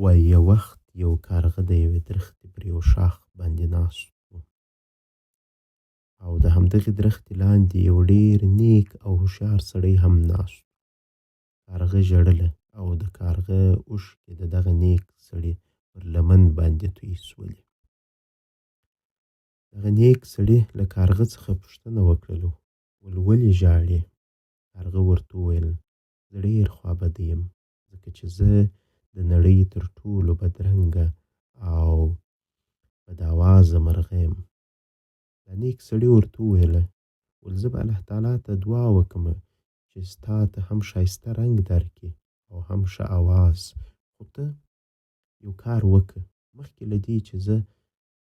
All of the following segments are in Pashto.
وایي یو وخت یو کارغه د یوې درختې پر یو شاخ باندې ناست و او د همدغې درختې لاندې یو ډېر نیک او هوښیار سړی هم ناست و. کارغه ژړله او د کارغه اوښکې د دغه نیک سړي پر لمن باندې توی شولې. دغه نیک سړي له کارغه څخه پوښتنه وکړله ولې ژاړې؟ کارغه ورته وویل زه ډېر خوابدی یم ځکه چې زه د نړۍ تر ټولو بدرنګه او بد آوازه مرغه یم. دا نیک سړي ورته وویله زه به الله تعالی ته دعا وکړم چې ستا ته هم ښایسته رنګ درکړي او هم ښه آواز، خو ته یو کار وکړه مخکې له دې چې زه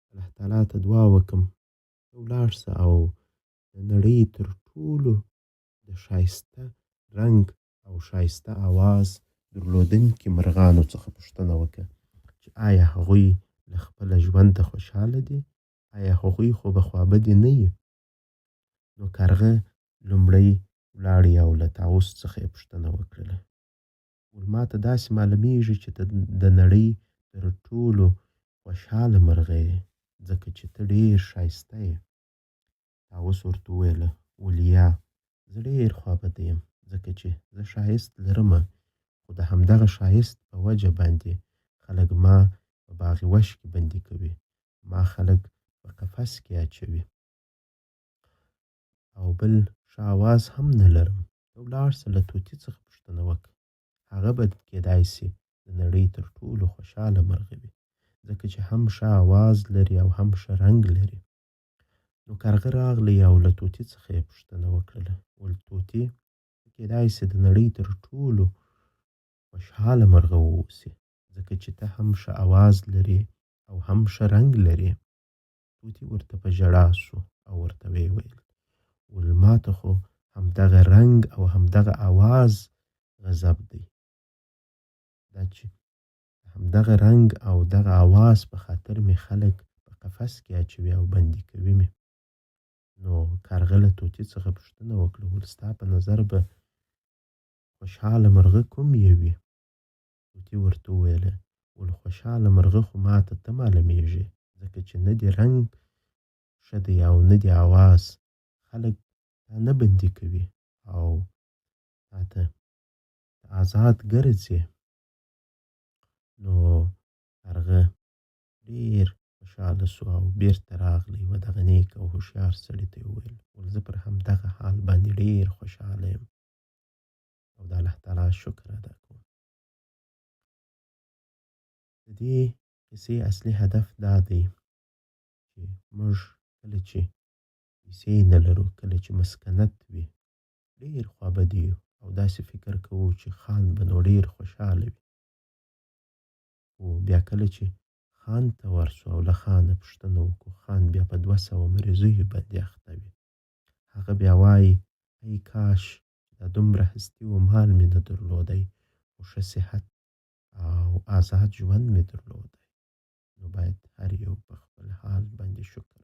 الله تعالی ته دعا وکړم ته ولاړ شه او د نړۍ تر ټولو د ښایسته رنګ او ښایسته آواز درلودونکي مرغانو څخه پوښتنه وکړه چې آیا هغوی له خپله ژونده خوشحاله دي؟ آیا هغوی خو به خوابدي نه وي؟ نو کارغه لومړی ولاړی او له طاووس څخه یې پوښتنه وکړله ما ته داسې معلومیږي چې ته د نړۍ تر ټولو خوشحاله مرغه یې ځکه چې ته ډېر ښایسته یې. طاووس ورته وویله ولیا زه ډېر خوابدی یم ځکه چې زه ښایست لرمه خو د همدغه ښایست په وجه باندې خلک ما په باغ وش کې بندي کوي، ما خلک په قفس کې اچوي او بل ښه آواز هم نه لرم. ته ولاړ شه له طوطي څخه پوښتنه وکړه هغه به کیدای شي د نړۍ تر ټولو خوشحاله مرغه وي ځکه چې هم ښه آواز لري او هم ښه رنګ لري. نو کارغه راغلی او له طوطي څخه یې پوښتنه وکړله طوطي کیدای شي د نړۍ تر ټولو خوشحاله مرغه واوسي ځکه چې ته هم ښه آواز لري او هم ښه رنګ لري. طوطي ورته په ژړا شو او ورته ویې ویل ما ته خو همدغه رنګ او همدغه آواز غضب دی، دا چې همدغه رنګ او دغه آواز په خاطر مې خلک په قفس کې اچوي او بندي کوي مې. نو کارغه له طوطي څخه پوښتنه وکړه ستا په نظر به خوشحاله مرغه کوم یو وي؟ طوطي ورته وویله خوشحاله مرغه خو ما ته معلومیږي ځکه چې نه دې رنګ ښه دی او نه دې آواز، خلک تا نه بندي کوي او تا ته آزاد ګرځې. نو کارغه ډېر خوشحاله شو او بېرته راغلی و دغه نیک او هوښیار سړي ته یې وویل زه پر همدغه حال باندې ډېر خوشحاله یم او د الله تعالی شکر ادا کوم. د دې کیسې اصلي هدف دا دی چې موږ کله چې پیسې نه لرو، کله چې مسکنت وي، ډېر خوابدي یو او داسې فکر کوو چې خان به نو ډېر خوشحاله وي، خو بیا کله چې خان ته ورسو او له خانه پوښتنه وکړو خان بیا په 200 مریضیو باندې اخته وي، هغه بیا وایي ای کاش دا دومره هستي و مال مې نه درلودی خو ښه صحت او آزاد ژوند مې درلودی. نو باید هر یو په خپل حال باندې شکر